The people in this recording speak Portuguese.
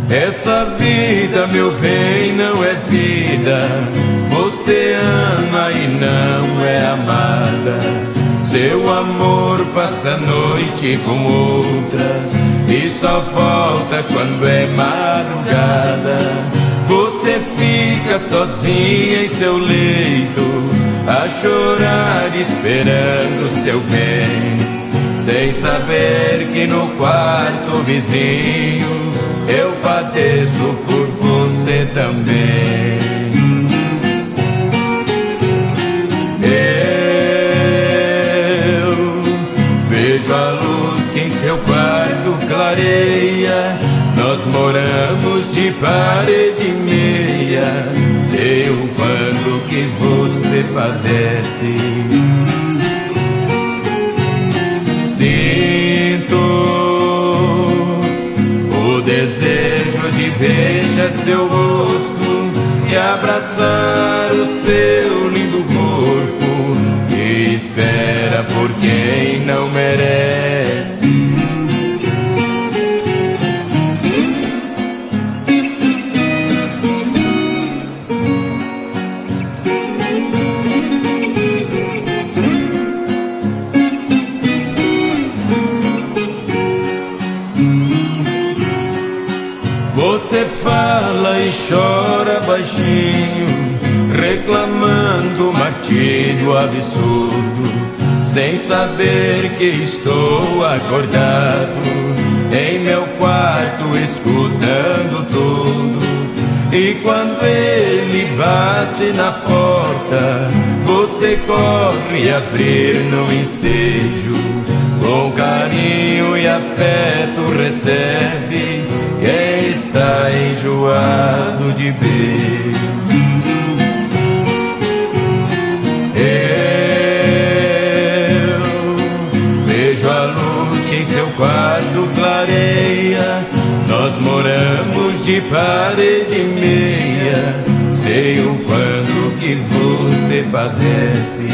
Essa vida, meu bem, não é vida. Você ama e não é amada. Seu amor passa a noite com outras e só volta quando é madrugada. Você fica sozinha em seu leito, a chorar esperando seu bem, sem saber que no quarto vizinho eu padeço por você também. Eu vejo a luz que em seu quarto clareia. Nós moramos de parede e meia. Sei o quanto que você padece. Sinto o desejo de beijar seu rosto e abraçar o seu lindo corpo, que espera por quem não merece. Você fala e chora baixinho, reclamando um martírio absurdo, sem saber que estou acordado em meu quarto escutando tudo. E quando ele bate na porta, você corre abrir no ensejo. Com carinho e afeto recebe quem está enjoado de beijo. Eu vejo a luz que em seu quarto clareia. Nós moramos de parede e meia. Sei o quanto que você padece.